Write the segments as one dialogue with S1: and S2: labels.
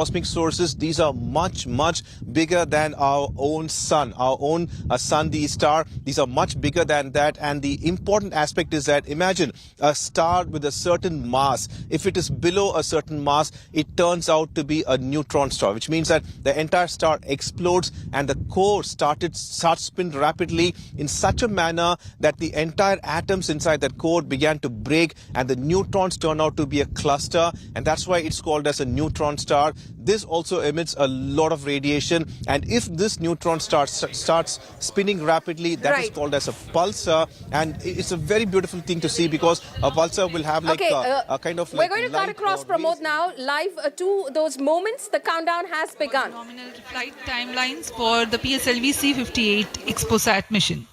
S1: cosmic sources, these are much bigger than our own sun, sun, the star. These are much bigger than that, and the important aspect is that imagine a star with a certain mass. If it is below a certain mass, it turns out to be a neutron star, which means that the entire star explodes and the core starts spin rapidly in such a manner that the entire atoms inside that core began to break, and the neutrons turn out to be a cluster, and that's why it's called as a neutron star. This also emits a lot of radiation, and if this neutron star starts spinning rapidly, that is called as a pulsar, and it's a very beautiful thing to see, because a pulsar will have like a kind of
S2: we're going to cut across Pramod now, live to those moments. The countdown has begun.
S3: Nominal flight timelines for the PSLV C58 XPoSat mission.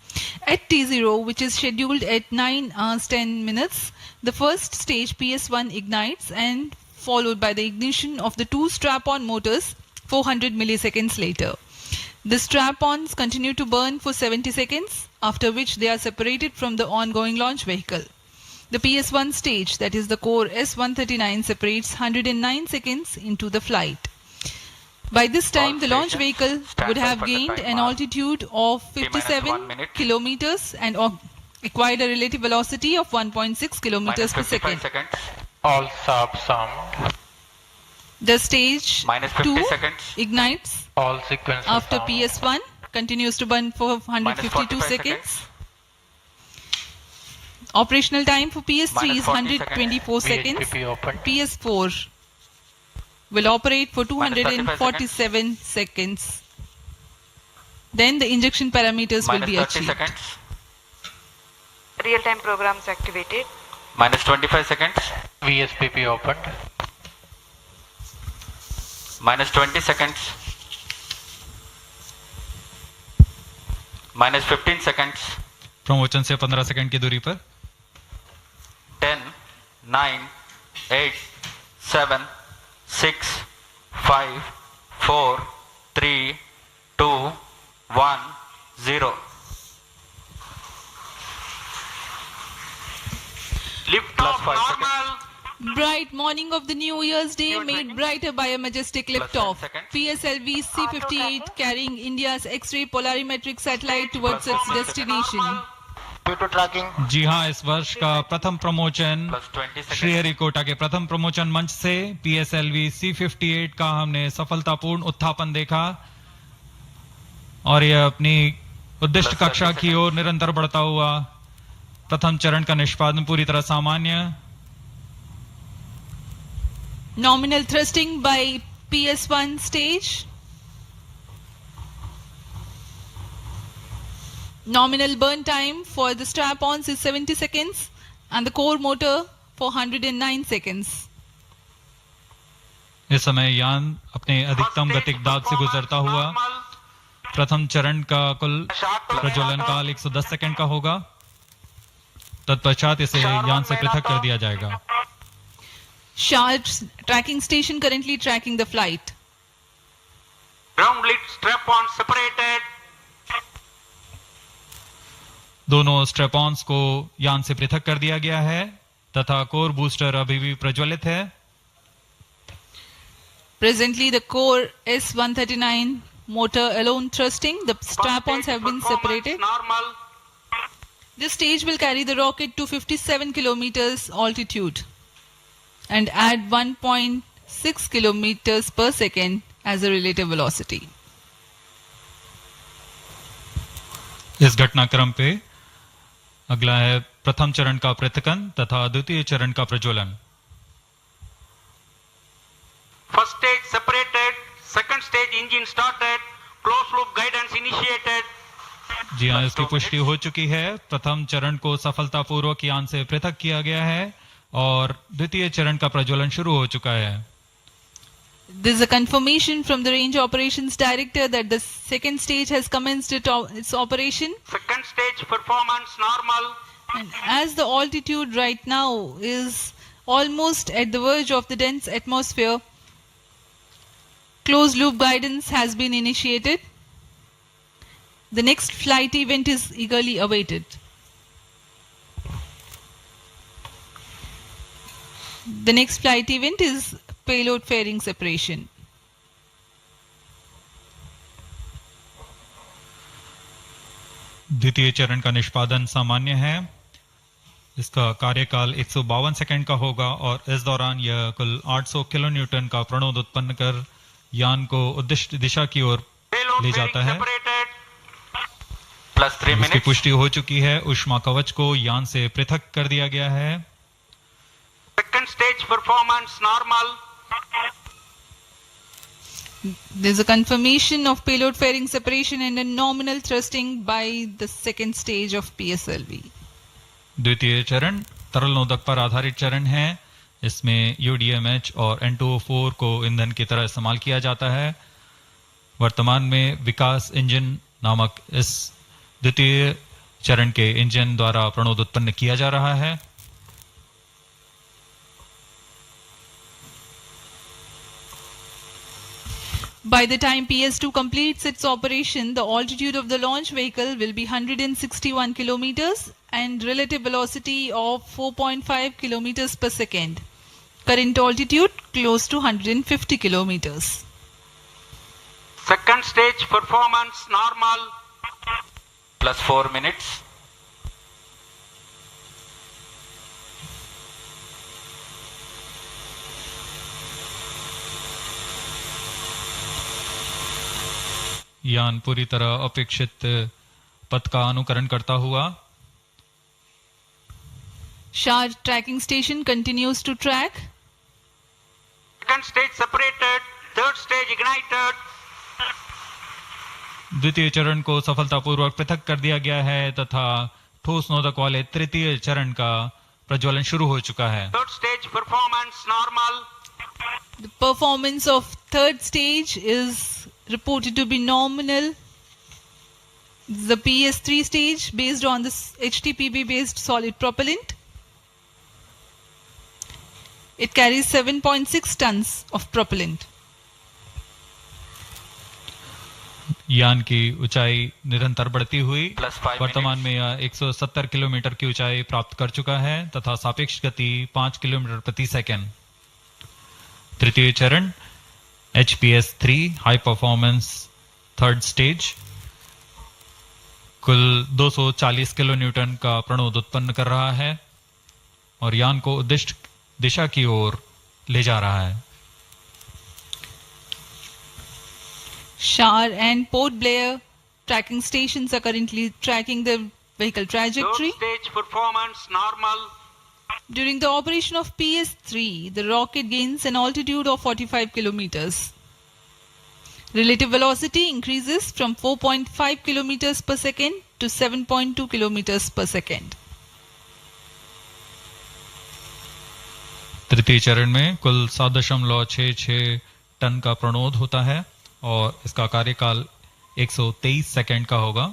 S3: At T0, which is scheduled at 9 hours 10 minutes, the first stage PS1 ignites, and followed by the ignition of the two strap-on motors 400 milliseconds later. The strap-ons continue to burn for 70 seconds, after which they are separated from the ongoing launch vehicle. The PS1 stage, that is the core S139, separates 109 seconds into the flight. By this time, the launch vehicle would have gained an altitude of 57 kilometers and acquired a relative velocity of 1.6 kilometers per second.
S4: All sub sound.
S3: The stage 2 ignites
S4: All sequences
S3: after
S4: sound.
S3: PS1, continues to burn for 152 seconds. Operational time for PS3 is 124 seconds. PS4 will operate for 247 seconds. Then the injection parameters will be achieved.
S5: Real-time programs activated.
S4: Minus 25 seconds. VSPP opened. Minus 20 seconds. Minus 15 seconds.
S6: Promotion से 15 second की दूरी पर
S4: 10, 9, 8, 7, 6, 5, 4, 3, 2, 1, 0. Liftoff normal.
S3: Bright morning of the New Year's Day made brighter by a majestic liftoff. PSLV C58 carrying India's X-ray Polarimeter Satellite towards its destination.
S6: जी हाँ, इस वर्ष का प्रथम promotion Sriharikota के प्रथम प्रमोशन मंच से PSLV C58 का हमने सफलतापूर्ण उत्थापन देखा, और यह अपनी उद्दिष्ट कक्षा की ओर निरंतर बढ़ता हुआ प्रथम चरण का निष्पादन पूरी तरह सामान्य.
S3: Nominal thrusting by PS1 stage. Nominal burn time for the strap-ons is 70 seconds and the core motor for 109 seconds.
S6: इस समय यान अपने अधिकतम गतिक दाब से गुजरता हुआ प्रथम चरण का कुल प्रज्वलन काल 110 सेकंड का होगा. तत्पश्चात इसे यान से पृथक कर दिया जाएगा.
S3: Sharp's tracking station currently tracking the flight.
S4: Ground lit strap-on separated.
S6: दोनों स्ट्रैप-ऑन्स को यान से पृथक कर दिया गया है तथा कोर बूस्टर अभी भी प्रज्वलित है.
S3: Presently, the core S139 motor alone thrusting. The strap-ons have been separated.
S4: Normal.
S3: This stage will carry the rocket to 57 kilometers altitude and add 1.6 kilometers per second as a relative velocity.
S6: इस घटनाक्रम पे अगला है प्रथम चरण का पृथकन तथा द्वितीय चरण का प्रज्वलन.
S4: First stage separated. Second stage engine started. Closed loop guidance initiated.
S6: जी हाँ, इसकी पुष्टि हो चुकी है. प्रथम चरण को सफलतापूर्वक यान से पृथक किया गया है और द्वितीय चरण का प्रज्वलन शुरू हो चुका है.
S3: This is a confirmation from the Range Operations Director that the second stage has commenced its operation.
S4: Second stage performance normal.
S3: And as the altitude right now is almost at the verge of the dense atmosphere, closed loop guidance has been initiated. The next flight event is eagerly awaited. The next flight event is payload fairing separation.
S6: द्वितीय चरण का निष्पादन सामान्य है। इसका कार्यकाल 152 second का होगा और इस दौरान यह कुल 800 किलो न्यूटन का प्रणोद उत्पन्न कर यान को उद्दिष्ट दिशा की ओर ले जाता है। इसकी पुष्टि हो चुकी है। ऊष्मा कवच को यान से पृथक कर दिया गया है।
S4: Second stage performance normal.
S3: There's a confirmation of payload fairing separation and a nominal thrusting by the second stage of PSLV.
S6: द्वितीय चरण तरल नोदक पर आधारित चरण है। इसमें UDMH और N2O4 को ईंधन की तरह इस्तेमाल किया जाता है। वर्तमान में विकास इंजन नामक इस द्वितीय चरण के इंजन द्वारा प्रणोद उत्पन्न किया जा रहा है।
S3: By the time PS2 completes its operation, the altitude of the launch vehicle will be 161 kilometers and relative velocity of 4.5 kilometers per second. Current altitude close to 150 kilometers.
S4: Second stage performance normal.
S7: Plus 4 minutes.
S6: यान पूरी तरह अपेक्षित पथ का अनुकरण करता हुआ
S3: Shah tracking station continues to track.
S4: Second stage separated. Third stage ignited.
S6: द्वितीय चरण को सफलतापूर्वक पृथक कर दिया गया है तथा ठोस नोदक वाले तृतीय चरण का प्रज्वलन शुरू हो चुका है।
S4: Third stage performance normal.
S3: The performance of third stage is reported to be nominal. The PS3 stage based on this HTPB based solid propellant. It carries 7.6 tons of propellant.
S6: यान की ऊंचाई निरंतर बढ़ती हुई वर्तमान में यह 170 किलोमीटर की ऊंचाई प्राप्त कर चुका है तथा सापेक्ष गति 5 किलोमीटर प्रति सेकंड। तृतीय चरण HPS3 high performance third stage कुल 240 किलो न्यूटन का प्रणोद उत्पन्न कर रहा है और यान को उद्दिष्ट दिशा की ओर ले जा रहा है।
S3: Shar and Port Blair tracking stations are currently tracking the vehicle trajectory.
S4: Third stage performance normal.
S3: During the operation of PS3, the rocket gains an altitude of 45 kilometers. Relative velocity increases from 4.5 kilometers per second to 7.2 kilometers per second.
S6: तृतीय चरण में कुल 7.66 ton का प्रणोद होता है और इसका कार्यकाल 123 सेकंड का होगा।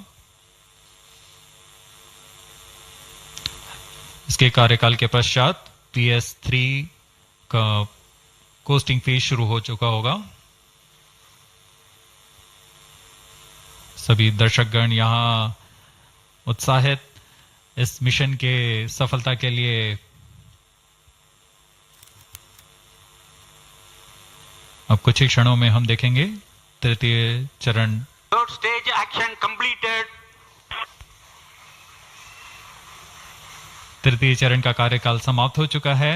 S6: इसके कार्यकाल के पश्चात PS3 का कोस्टिंग फेज शुरू हो चुका होगा। सभी दर्शकगण यहाँ उत्साहित इस मिशन के सफलता के लिए अब कुछ ही क्षणों में हम देखेंगे तृतीय चरण।
S4: Third stage action completed.
S6: तृतीय चरण का कार्यकाल समाप्त हो चुका है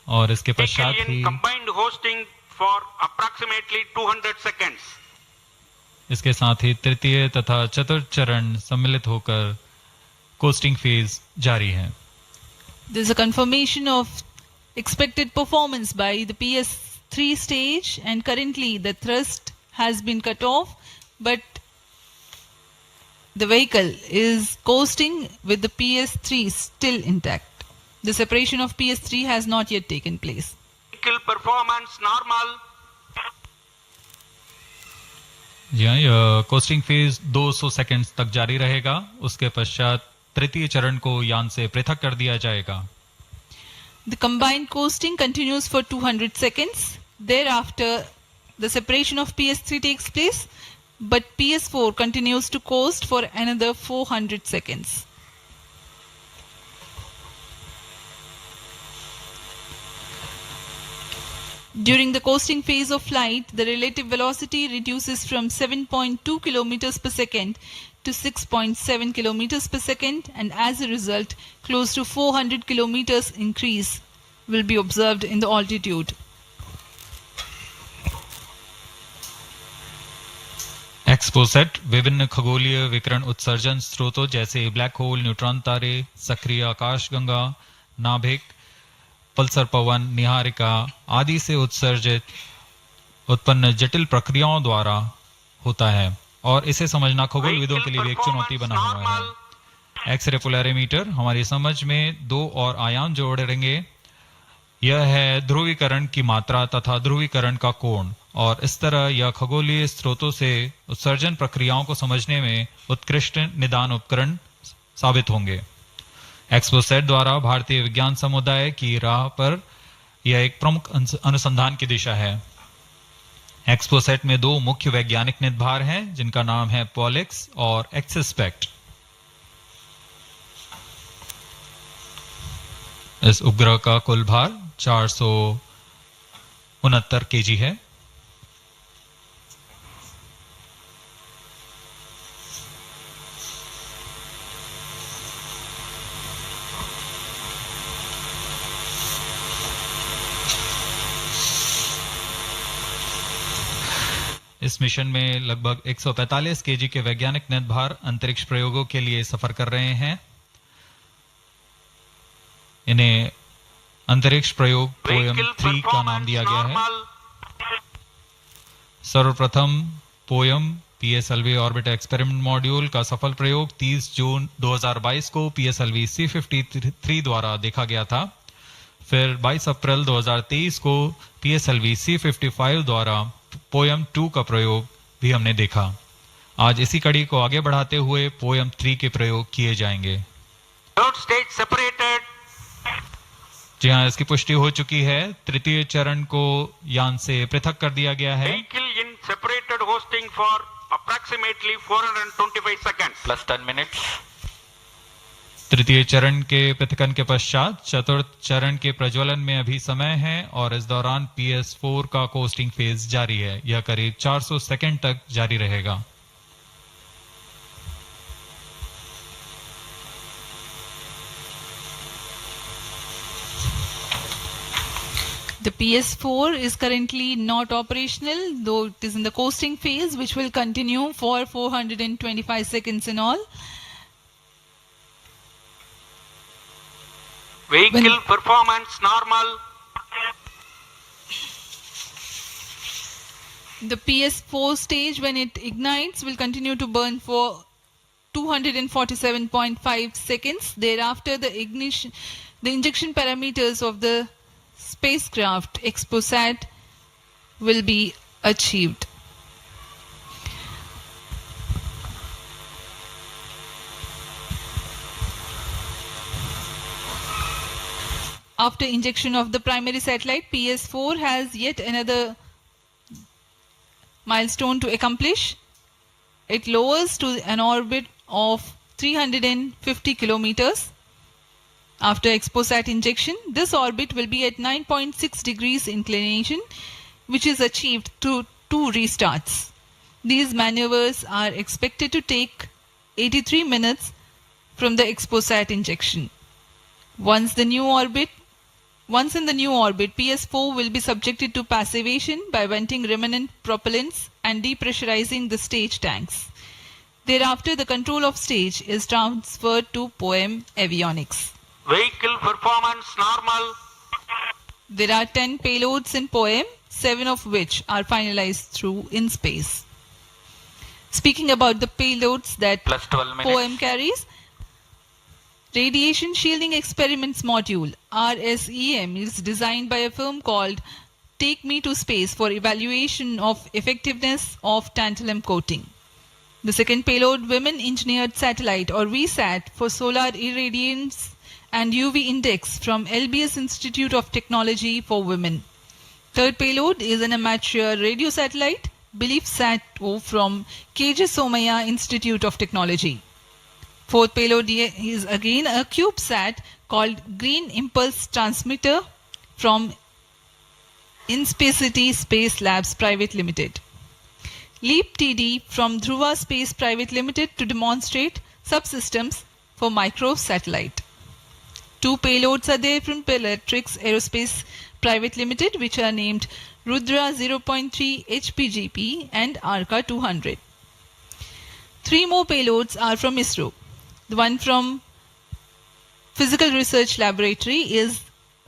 S6: और इसके पश्चात ही
S4: combined hosting for approximately 200 seconds.
S6: इसके साथ ही तृतीय तथा चतुर्थ चरण सम्मिलित होकर कोस्टिंग फेज जारी है।
S3: There is a confirmation of expected performance by the PS3 stage and currently the thrust has been cut off but the vehicle is coasting with the PS3 still intact. The separation of PS3 has not yet taken place.
S4: Vehicle performance normal.
S6: यह costing phase 200 seconds तक जारी रहेगा। उसके पश्चात तृतीय चरण को यान से पृथक कर दिया जाएगा।
S3: The combined coasting continues for 200 seconds. Thereafter, the separation of PS3 takes place, but PS4 continues to coast for another 400 seconds. During the coasting phase of flight, the relative velocity reduces from 7.2 kilometers per second to 6.7 kilometers per second, and as a result, close to 400 kilometers increase will be observed in the altitude.
S6: XPoSat विभिन्न खगोलीय विकिरण उत्सर्जन स्रोतों जैसे black hole, neutron तारे, सक्रिय आकाशगंगा, नाभिक, पल्सर पवन, निहारिका आदि से उत्पन्न जटिल प्रक्रियाओं द्वारा होता है और इसे समझना खगोलविदों के लिए भी एक चुनौती बना हुआ है। एक्सरे पोलैरिमीटर हमारी समझ में दो और आयाम जोड़ेंगे। यह है ध्रुवीकरण की मात्रा तथा ध्रुवीकरण का कोण, और इस तरह यह खगोलीय स्रोतों से उत्सर्जन प्रक्रियाओं को समझने में उत्कृष्ट निदान उपकरण साबित होंगे। XPoSat द्वारा भारतीय विज्ञान समुदाय की राह पर यह एक प्रमुख अनुसंधान की दिशा है। XPoSat में दो मुख्य वैज्ञानिक निदभार हैं जिनका नाम है पॉलिक्स और एक्सस्पेक्ट। इस उपग्रह का कुल भार 469 kg है। इस मिशन में लगभग 145 kg के वैज्ञानिक निदभार अंतरिक्ष प्रयोगों के लिए सफर कर रहे हैं। इन्हें अंतरिक्ष प्रयोग पोयम 3 का नाम दिया गया है। सर्वप्रथम poem PSLV orbit experiment module का सफल प्रयोग 30 जून 2022 को PSLV C53 द्वारा देखा गया था। फिर 22 अप्रैल 2023 को PSLV C55 द्वारा पोयम 2 का प्रयोग भी हमने देखा। आज इसी कड़ी को आगे बढ़ाते हुए पोयम 3 के प्रयोग किए जाएंगे।
S4: Third stage separated.
S6: जी हाँ, इसकी पुष्टि हो चुकी है। तृतीय चरण को यान से पृथक कर दिया गया है।
S4: Vehicle in separated hosting for approximately 425 seconds.
S7: Plus 10 minutes.
S6: तृतीय चरण के पृथकन के पश्चात चतुर्थ चरण के प्रज्वलन में अभी समय है और इस दौरान PS4 का कोस्टिंग फेज जारी है। यह करीब 400 सेकंड तक जारी रहेगा।
S3: The PS4 is currently not operational, though it is in the coasting phase, which will continue for 425 seconds in all.
S4: Vehicle performance normal.
S3: The PS4 stage, when it ignites, will continue to burn for 247.5 seconds. Thereafter, the injection parameters of the spacecraft XPoSat will be achieved. After injection of the primary satellite, PS4 has yet another milestone to accomplish. It lowers to an orbit of 350 kilometers. After XPoSat injection, this orbit will be at 9.6 degrees inclination, which is achieved through 2 restarts. These maneuvers are expected to take 83 minutes from the XPoSat injection. Once in the new orbit, PS4 will be subjected to passivation by venting remnant propellants and depressurizing the stage tanks. Thereafter, the control of stage is transferred to POEM avionics.
S4: Vehicle performance normal.
S3: There are 10 payloads in POEM, 7 of which are finalized through in space. Speaking about the payloads that
S7: Plus 12 minutes.
S3: POEM carries, Radiation Shielding Experiments Module RSEM is designed by a firm called Take Me to Space for evaluation of effectiveness of tantalum coating. The second payload, Women Engineered Satellite or VSAT for solar irradiance and UV index from LBS Institute of Technology for Women. Third payload is an amateur radio satellite, BeliefSat-O from KJ Somaya Institute of Technology. Fourth payload is again a CubeSat called Green Impulse Transmitter from Inspacity Space Labs Private Limited. Leap TD from Dhruva Space Private Limited to demonstrate subsystems for microsatellite. 2 payloads are there from Polatrix Aerospace Private Limited, which are named Rudra 0.3 HPGP and Arca 200. 3 more payloads are from Isro. The one from Physical Research Laboratory is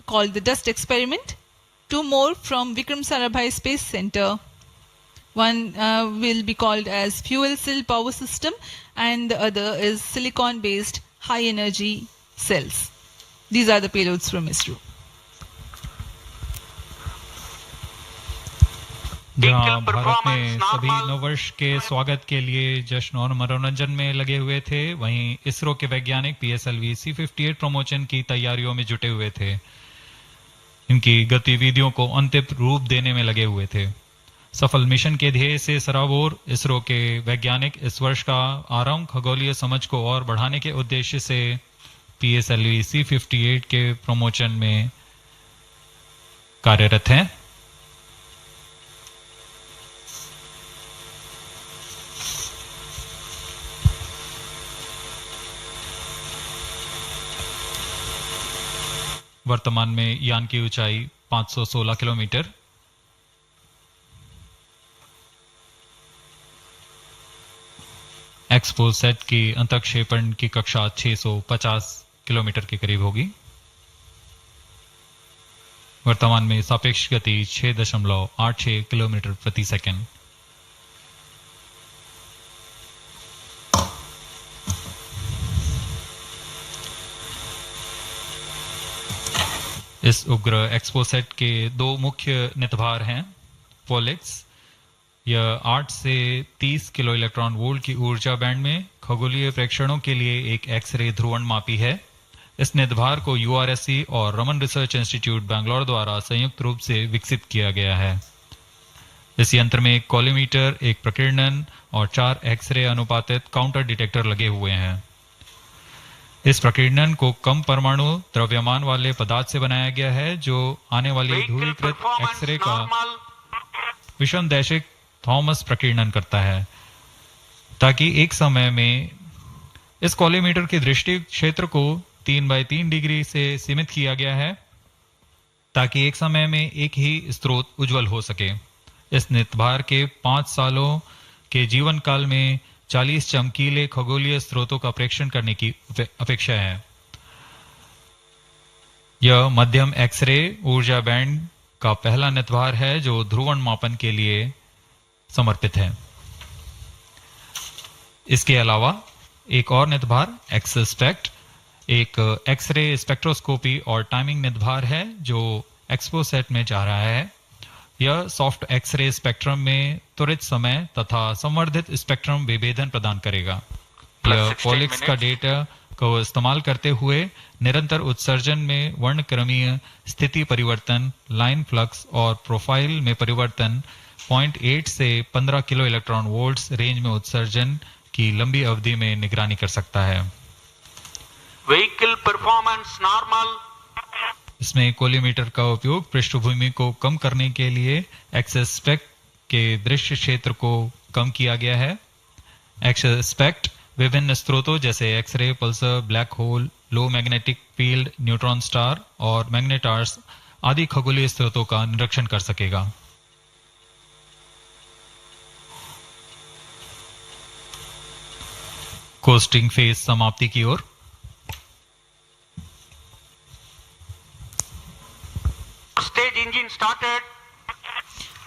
S3: called the Dust Experiment. 2 more from Vikram Sarabhai Space Center. One will be called as Fuel Cell Power System, and the other is silicon-based high-energy cells. These are the payloads from Isro.
S6: जहां भारत में सभी नववर्ष के स्वागत के लिए जश्न और मनोरंजन में लगे हुए थे, वहीं इसरो के वैज्ञानिक PSLV C58 प्रमोशन की तैयारियों में जुटे हुए थे। इनकी गतिविधियों को अंतिम रूप देने में लगे हुए थे। सफल मिशन के ध्येय से सराबोर इसरो के वैज्ञानिक इस वर्ष का आरंभ खगोलीय समझ को और बढ़ाने के उद्देश्य से PSLV C58 के प्रमोशन में कार्यरत हैं। वर्तमान में यान की ऊंचाई 516 किलोमीटर, XPoSat की अंतःक्षेपण की कक्षा 650 किलोमीटर के करीब होगी। वर्तमान में सापेक्ष गति 6.86 किलोमीटर प्रति सेकंड। इस उपग्रह XPoSat के 2 मुख्य नितभार हैं। पोलेक्स, यह 8 से 30 किलो इलेक्ट्रॉन वोल्ट की ऊर्जा बैंड में खगोलीय प्रेक्षणों के लिए एक एक्स-रे ध्रुवण मापी है। इस नितभार को URSC और रमन रिसर्च इंस्टीट्यूट बैंगलोर द्वारा संयुक्त रूप से विकसित किया गया है। इस यंत्र में एक कॉलीमीटर, एक प्रकीर्णन और 4 एक्स-रे अनुपातित काउंटर डिटेक्टर लगे हुए हैं। इस प्रकीर्णन को कम परमाणु द्रव्यमान वाले पदार्थ से बनाया गया है, जो आने वाली ध्रुवीकृत एक्सरे का विषमदैशिक थॉमस प्रकीर्णन करता है, ताकि एक समय में इस कॉलीमीटर की दृष्टि क्षेत्र को 3/3 डिग्री से सीमित किया गया है, ताकि एक समय में एक ही स्रोत उज्जवल हो सके। इस नितभार के 5 सालों के जीवन काल में 40 चमकीले खगोलीय स्रोतों का प्रेक्षण करने की अपेक्षा है। यह मध्यम एक्सरे ऊर्जा बैंड का पहला नितभार है जो ध्रुवण मापन के लिए समर्पित है। इसके अलावा एक और नितभार एक्सस्पेक्ट एक एक्सरे स्पेक्ट्रोस्कोपी और टाइमिंग नितभार है जो XPoSat में जा रहा है। यह सॉफ्ट एक्सरे स्पेक्ट्रम में त्वरित समय तथा संवर्धित स्पेक्ट्रम विभेदन प्रदान करेगा। यह पोलेक्स का डेटा को इस्तेमाल करते हुए निरंतर उत्सर्जन में वर्णक्रमीय स्थिति परिवर्तन, लाइन फ्लक्स और प्रोफाइल में परिवर्तन, 0.8 से 15 किलो इलेक्ट्रॉन वोल्ट्स रेंज में उत्सर्जन की लंबी अवधि में निगरानी कर सकता है।
S4: Vehicle performance normal.
S6: इसमें कोलीमीटर का उपयोग पृष्ठभूमि को कम करने के लिए एक्सस्पेक्ट के दृश्य क्षेत्र को कम किया गया है। एक्सस्पेक्ट विभिन्न स्रोतों जैसे एक्सरे, पल्सर, ब्लैक होल, लो मैग्नेटिक फील्ड, न्यूट्रॉन स्टार और मैग्नेटार्स आदि खगोलीय स्रोतों का निरीक्षण कर सकेगा। कोस्टिंग फेज समाप्ति की ओर।
S4: Stage engine started.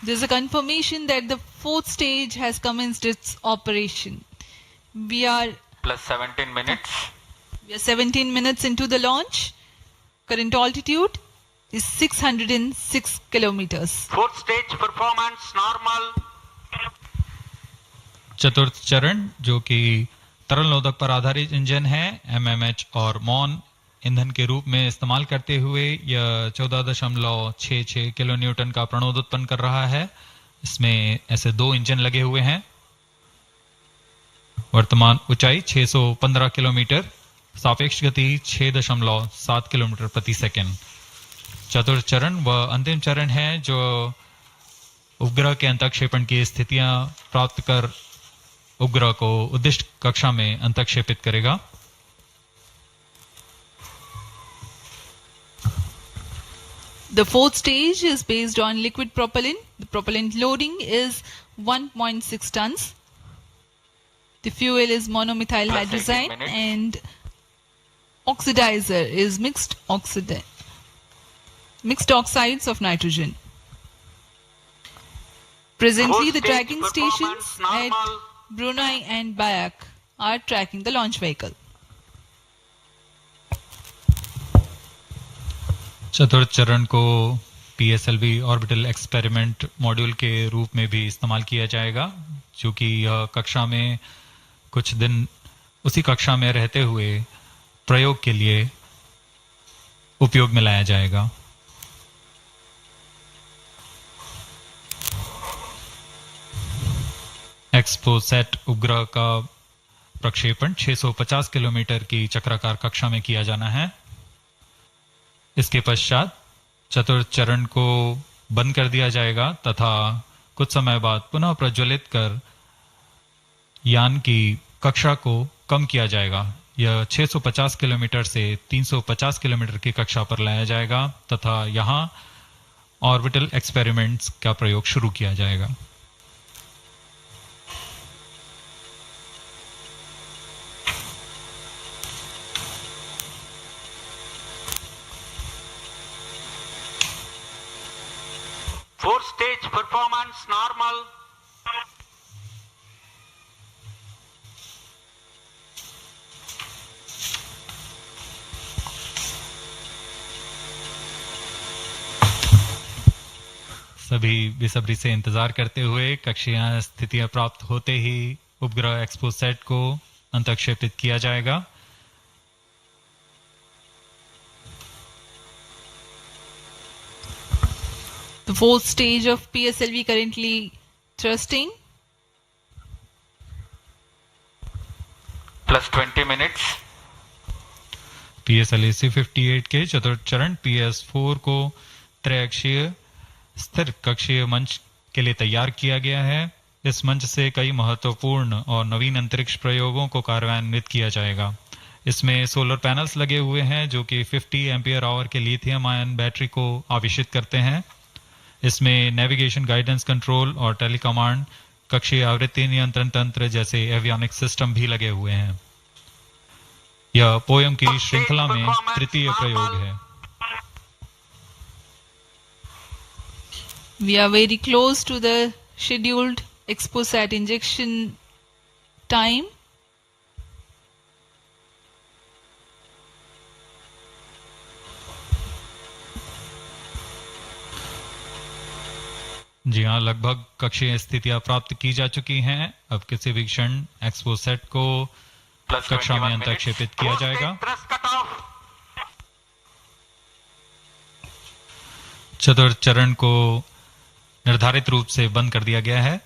S3: There's a confirmation that the 4th stage has commenced its operation. We are
S7: plus 17 minutes.
S3: We are 17 minutes into the launch. Current altitude is 606 kilometers.
S4: 4th stage performance normal.
S6: चतुर्थ चरण जो कि तरल नोदक पर आधारित engine है, MMH और मॉन ईंधन के रूप में इस्तेमाल करते हुए यह 14.66 किलो न्यूटन का प्रणोद उत्पन्न कर रहा है। इसमें ऐसे 2 इंजन लगे हुए हैं। वर्तमान ऊंचाई 615 किलोमीटर, सापेक्ष गति 6.7 किलोमीटर प्रति सेकंड। चतुर्थ चरण व अंतिम चरण है जो उपग्रह के अंतःक्षेपण की स्थितियां प्राप्त कर उपग्रह को उद्दिष्ट कक्षा में अंतःक्षेपित करेगा।
S3: The fourth stage is based on liquid propellant. The propellant loading is 1.6 tons. The fuel is monomethyl hydrazine and oxidizer is mixed oxides of nitrogen. Presently, the tracking stations at Brunei and Bayak are tracking the launch vehicle.
S6: चतुर्थ चरण को PSLV orbital experiment module के रूप में भी इस्तेमाल किया जाएगा, क्योंकि यह कक्षा में कुछ दिन उसी कक्षा में रहते हुए प्रयोग के लिए उपयोग में लाया जाएगा। XPoSat उपग्रह का प्रक्षेपण 650 किलोमीटर की चक्राकार कक्षा में किया जाना है। इसके पश्चात चतुर्थ चरण को बंद कर दिया जाएगा तथा कुछ समय बाद पुनः प्रज्वलित कर यान की कक्षा को कम किया जाएगा। यह 650 किलोमीटर से 350 किलोमीटर की कक्षा पर लाया जाएगा तथा यहां ऑर्बिटल एक्सपेरिमेंट्स का प्रयोग शुरू किया जाएगा।
S4: Fourth stage performance normal.
S6: सभी बेसब्री से इंतजार करते हुए कक्षीय स्थितियां प्राप्त होते ही उपग्रह XPoSat को अंतःक्षेपित किया जाएगा।
S3: The fourth stage of PSLV currently thrusting.
S7: Plus 20 minutes.
S6: PSLV C58 के चतुर्थ चरण PS4 को त्रैअक्षीय स्थिर कक्षीय मंच के लिए तैयार किया गया है। इस मंच से कई महत्वपूर्ण और नवीन अंतरिक्ष प्रयोगों को कार्यान्वित किया जाएगा। इसमें सोलर पैनल्स लगे हुए हैं जो कि 50 एम्पियर आवर के लिथियम आयन बैटरी को आवेशित करते हैं। इसमें नेविगेशन, गाइडेंस, कंट्रोल और टेलीकमांड, कक्षीय आवृत्ति नियंत्रण तंत्र जैसे एवियोनिक सिस्टम भी लगे हुए हैं। यह पोयम की श्रृंखला में तृतीय प्रयोग है।
S3: We are very close to the scheduled XPoSat injection time.
S6: जी हाँ, लगभग कक्षीय स्थितियां प्राप्त की जा चुकी हैं। अब किसी भी क्षण XPoSat को कक्षा में अंतःक्षेपित किया जाएगा। चतुर्थ चरण को निर्धारित रूप से बंद कर दिया गया है।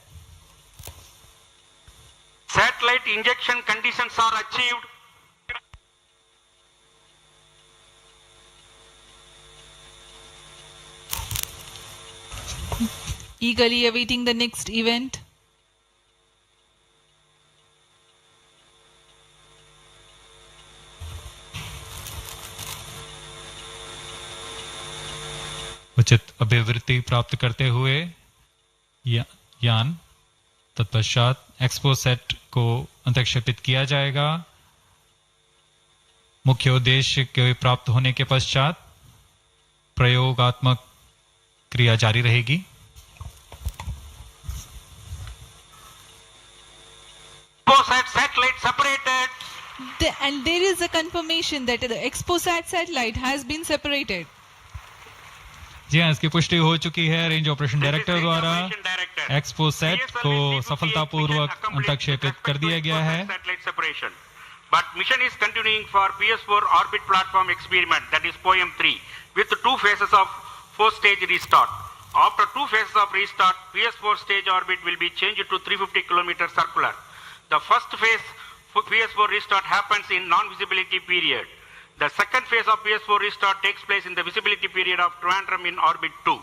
S4: Satellite injection conditions are achieved.
S3: Eagerly awaiting the next event.
S6: उचित अभिवृत्ति प्राप्त करते हुए यान तत्पश्चात XPoSat को अंतःक्षेपित किया जाएगा। मुख्य उद्देश्य के प्राप्त होने के पश्चात प्रयोगात्मक क्रिया जारी रहेगी।
S4: XPoSat satellite separated.
S3: And there is a confirmation that the XPoSat satellite has been separated.
S6: जी हाँ, इसकी पुष्टि हो चुकी है रेंज ऑपरेशन डायरेक्टर द्वारा। XPoSat को सफलतापूर्वक अंतःक्षेपित कर दिया गया है।
S4: But mission is continuing for PS4 orbit platform experiment, that is POEM 3, with 2 phases of 4-stage restart. After 2 phases of restart, PS4 stage orbit will be changed to 350 km circular. The first phase for PS4 restart happens in non-visibility period. The second phase of PS4 restart takes place in the visibility period of Trivandrum in orbit 2.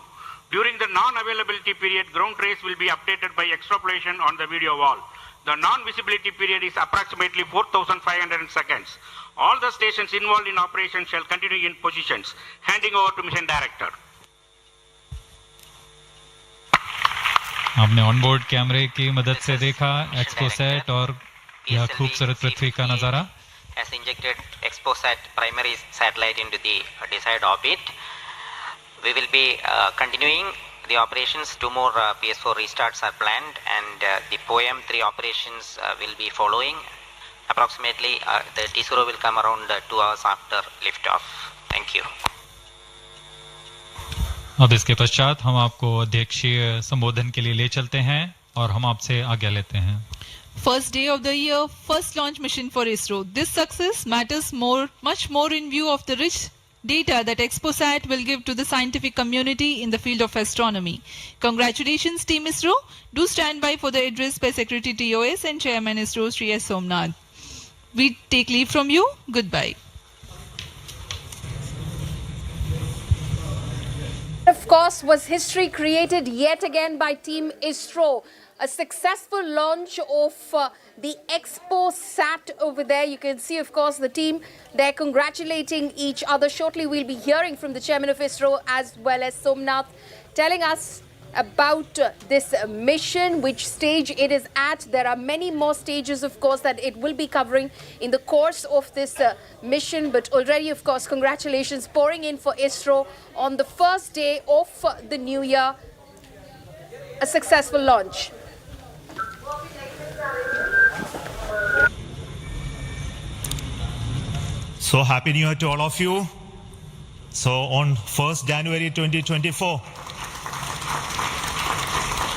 S4: During the non-availability period, ground trace will be updated by extrapolation on the video wall. The non-visibility period is approximately 4,500 seconds. All the stations involved in operation shall continue in positions. Handing over to Mission Director.
S6: आपने onboard कैमरे की मदद से देखा XPoSat और यह खूबसूरत पृथ्वी का नज़ारा.
S8: Has injected XPoSat primary satellite into the desired orbit. We will be continuing the operations. 2 more PS4 restarts are planned, and the POEM-3 operations will be following. Approximately, the T0 will come around 2 hours after liftoff. Thank you.
S6: अब इसके पश्चात हम आपको अध्यक्षीय संबोधन के लिए ले चलते हैं और हम आपसे आज्ञा लेते हैं.
S3: First day of the year, first launch mission for Isro. This success matters much more in view of the rich data that XPoSat will give to the scientific community in the field of astronomy. Congratulations, Team Isro. Do stand by for the address by Secretary TOS and Chairman Isro, Sri S. Somnath. We take leave from you. Goodbye.
S2: Of course, was history created yet again by Team Isro. A successful launch of the XPoSat over there. You can see, of course, the team there congratulating each other. Shortly, we'll be hearing from the chairman of Isro as well as Somnath, telling us about this mission, which stage it is at. There are many more stages, of course, that it will be covering in the course of this mission. But already, of course, congratulations pouring in for Isro on the first day of the new year. A successful launch.
S9: So happy New Year to all of you. So on 1st January 2024,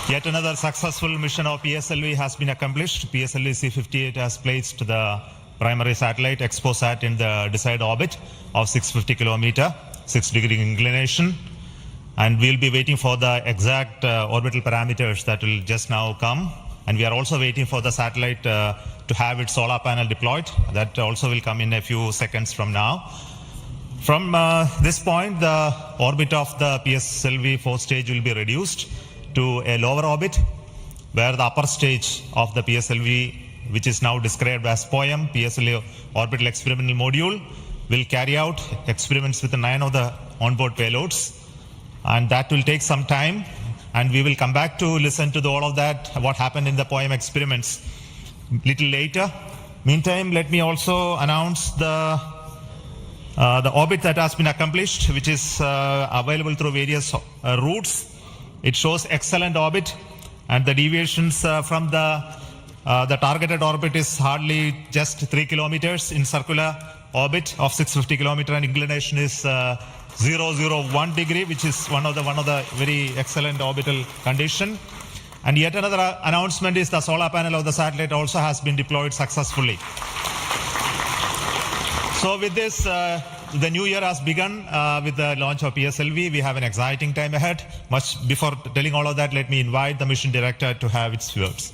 S9: yet another successful mission of PSLV has been accomplished. PSLV C58 has placed the primary satellite XPoSat in the desired orbit of 650 kilometer, 6-degree inclination. And we'll be waiting for the exact orbital parameters that will just now come. And we are also waiting for the satellite to have its solar panel deployed. That also will come in a few seconds from now. From this point, the orbit of the PSLV 4th stage will be reduced to a lower orbit, where the upper stage of the PSLV, which is now described as POEM, PSLV Orbital Experimental Module, will carry out experiments with 9 of the onboard payloads. And that will take some time. And we will come back to listen to all of that, what happened in the POEM experiments little later. Meantime, let me also announce the orbit that has been accomplished, which is available through various routes. It shows excellent orbit, and the deviations from the targeted orbit is hardly just 3 kilometers in circular orbit of 650 kilometer, and inclination is 001 degree, which is one of the very excellent orbital condition. And yet another announcement is the solar panel of the satellite also has been deployed successfully. So with this, the new year has begun with the launch of PSLV. We have an exciting time ahead. Much before telling all of that, let me invite the mission director to have its words.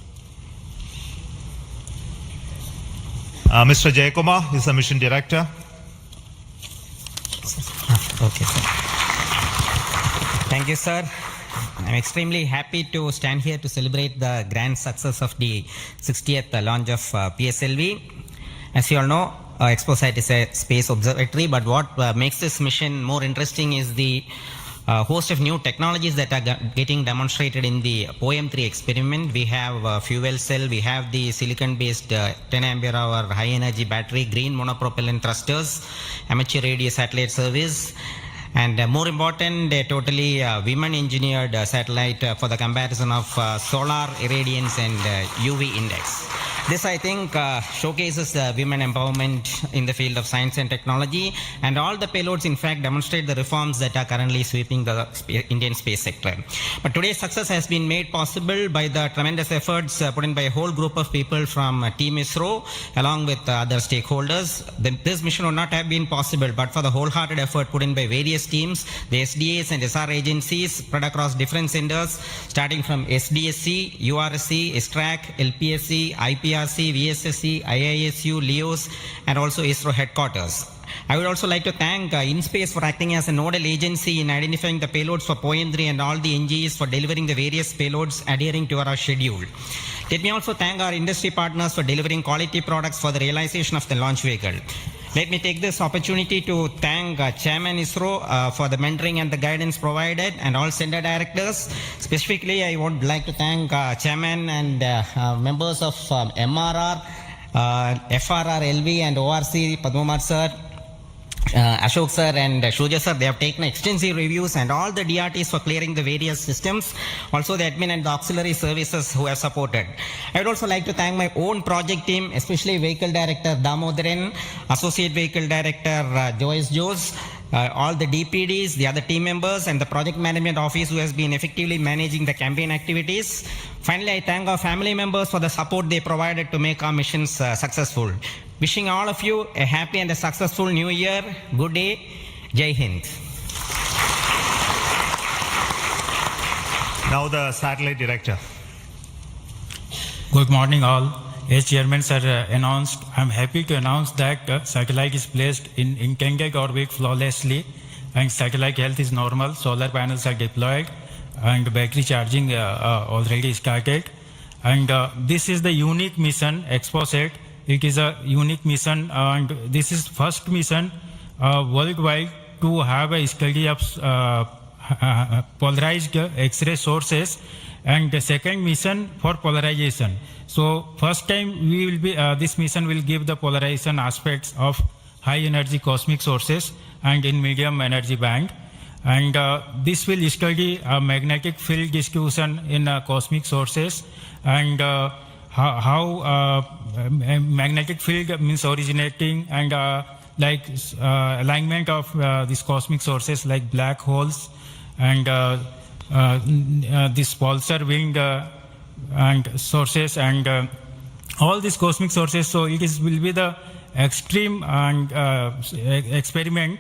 S9: Mr. Jayakumar is the mission director.
S10: Okay, sir. Thank you, sir. I'm extremely happy to stand here to celebrate the grand success of the 60th launch of PSLV. As you all know, XPoSat is a space observatory, but what makes this mission more interesting is the host of new technologies that are getting demonstrated in the POEM-3 experiment. We have fuel cell, we have the silicon-based 10 ampere hour high-energy battery, green monopropellant thrusters, amateur radio satellite service, and more important, a totally women-engineered satellite for the comparison of solar irradiance and UV index. This, I think, showcases women empowerment in the field of science and technology, and all the payloads, in fact, demonstrate the reforms that are currently sweeping the Indian space sector. But today's success has been made possible by the tremendous efforts put in by a whole group of people from Team Isro, along with other stakeholders. This mission would not have been possible but for the wholehearted effort put in by various teams, the SDAs and SR agencies spread across different centers, starting from SDSC, URSC, STRAC, LPSC, IPR, IRC, VSSC, IISU, LEOS, and also Isro headquarters. I would also like to thank InSpace for acting as a nodal agency in identifying the payloads for POEM3 and all the NGEs for delivering the various payloads adhering to our schedule. Let me also thank our industry partners for delivering quality products for the realization of the launch vehicle. Let me take this opportunity to thank Chairman ISRO for the mentoring and the guidance provided, and all center directors. Specifically, I would like to thank Chairman and members of MRR, FRR, LV, and ORC, Padmamar sir, Ashok sir and Shuja sir. They have taken extensive reviews, and all the DRTs for clearing the various systems, also the admin and the auxiliary services who have supported. I would also like to thank my own project team, especially Vehicle Director Damodaran, Associate Vehicle Director Joyce Jose, all the DPDs, the other team members, and the project management office who has been effectively managing the campaign activities. Finally, I thank our family members for the support they provided to make our missions successful. Wishing all of you a happy and a successful new year. Good day. Jai Hind.
S9: Now the satellite director.
S11: Good morning all. As Chairman sir announced, I am happy to announce that satellite is placed in intended orbit flawlessly, and satellite health is normal. Solar panels are deployed and battery charging already started. And this is the unique mission, XPoSat. It is a unique mission, and this is first mission worldwide to have a study of polarized X-ray sources, and the second mission for polarization. So first time we will be this mission will give the polarization aspects of high energy cosmic sources and in medium energy band, and this will study magnetic field distribution in cosmic sources, and how magnetic field means originating, and alignment of these cosmic sources like black holes, and this pulsar wind and sources, and all these cosmic sources. So it will be the extreme and experiment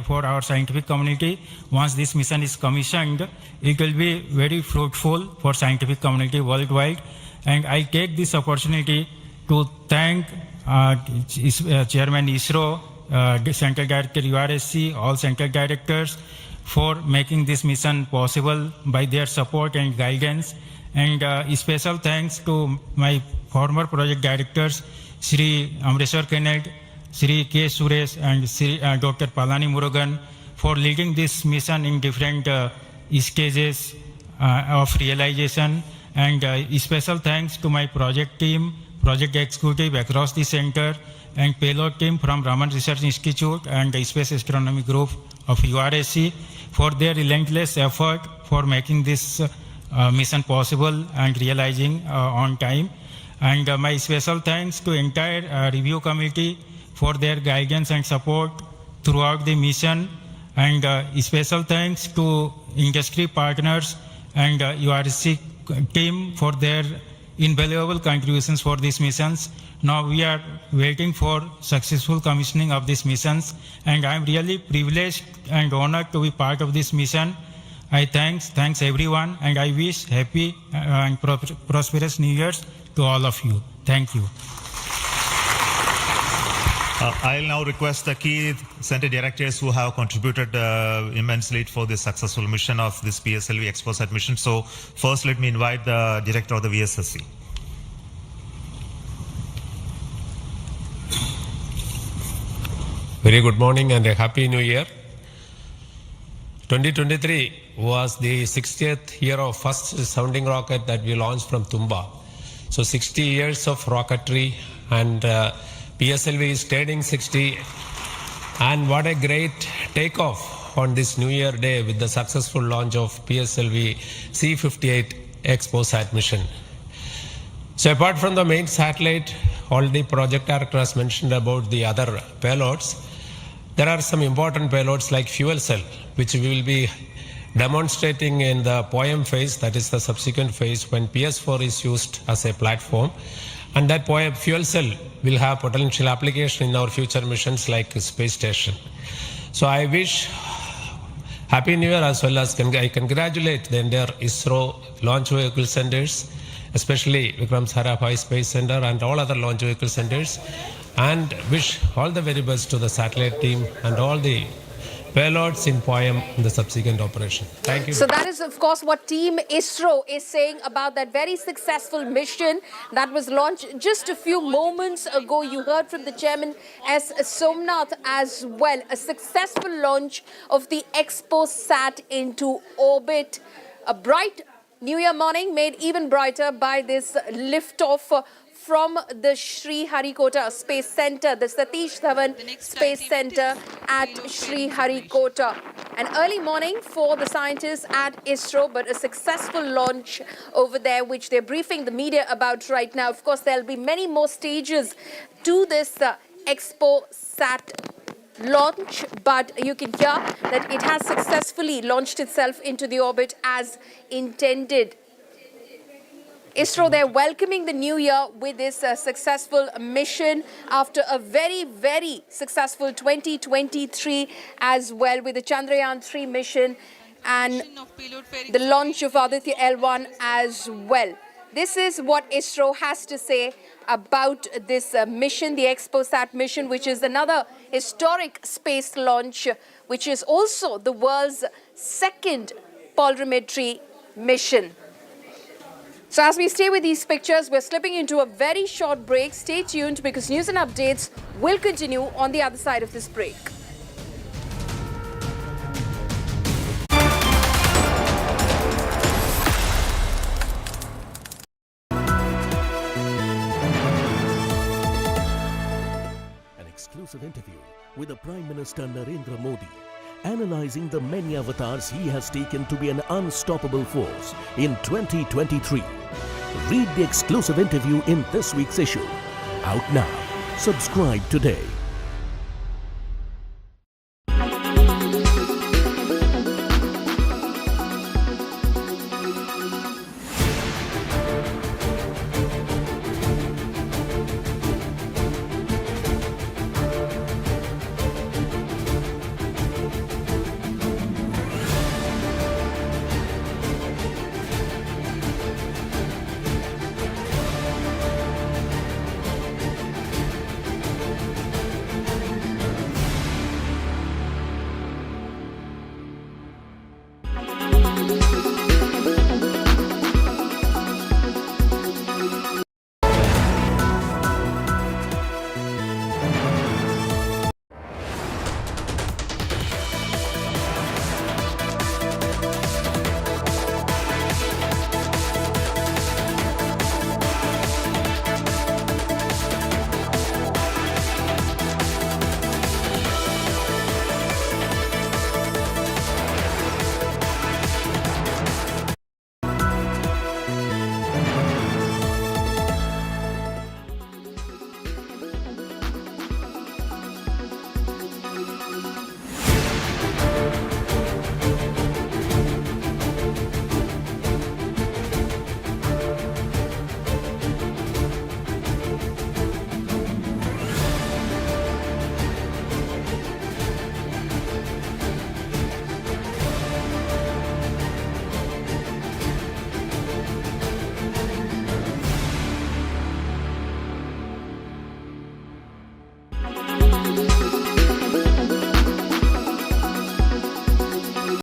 S11: for our scientific community. Once this mission is commissioned, it will be very fruitful for scientific community worldwide. And I take this opportunity to thank Chairman ISRO, Central Director URSC, all Central Directors for making this mission possible by their support and guidance. And special thanks to my former project directors, Shri Amreshwar Kennedy, Shri K. Suresh, and Shri Dr. Palani Murugan for leading this mission in different stages of realization. And special thanks to my project team, project executive across the center, and payload team from Raman Research Institute and the Space Astronomy Group of URSC for their relentless effort for making this mission possible and realizing on time. And my special thanks to entire review committee for their guidance and support throughout the mission, and special thanks to industry partners and URSC team for their invaluable contributions for these missions. Now we are waiting for successful commissioning of these missions, and I am really privileged and honored to be part of this mission. I thanks everyone, and I wish happy and prosperous New Year's to all of you. Thank you.
S9: I'll now request the key center directors who have contributed immensely for this successful mission of this PSLV XPoSat mission. So first, let me invite the director of the VSSC.
S12: Very good morning and a happy new year. 2023 was the 60th year of first sounding rocket that we launched from Tumba. So 60 years of rocketry, and PSLV is turning 60, and what a great takeoff on this New Year day with the successful launch of PSLV C58 XPoSat mission. So apart from the main satellite, already project director has mentioned about the other payloads. There are some important payloads like fuel cell, which we will be demonstrating in the POEM phase, that is the subsequent phase when PS4 is used as a platform. And that POEM fuel cell will have potential application in our future missions like space station. So I wish Happy New Year, as well as I congratulate the entire ISRO launch vehicle centers, especially Vikram Sarabhai Space Center and all other launch vehicle centers, and wish all the very best to the satellite team and all the payloads in POEM in the subsequent operation. Thank you.
S2: So that is, of course, what Team ISRO is saying about that very successful mission that was launched just a few moments ago. You heard from the chairman, S. Somnath, as well. A successful launch of the XPoSat into orbit. A bright New Year morning made even brighter by this liftoff from the Sri Harikota Space Center, the Satish Dhawan Space Center at Sri Harikota. An early morning for the scientists at ISRO, but a successful launch over there, which they're briefing the media about right now. Of course, there'll be many more stages to this XPoSat launch, but you can hear that it has successfully launched itself into the orbit as intended. ISRO, they're welcoming the new year with this successful mission after a very, very successful 2023 as well, with the Chandrayaan 3 mission and the launch of Aditya L1 as well. This is what ISRO has to say about this mission, the XPoSat mission, which is another historic space launch, which is also the world's second polarimetry mission. So as we stay with these pictures, we're slipping into a very short break. Stay tuned, because news and updates will continue on the other side of this break.
S13: An exclusive interview with the Prime Minister Narendra Modi, analyzing the many avatars he has taken to be an unstoppable force in 2023. Read the exclusive interview in this week's issue. Out now. Subscribe today.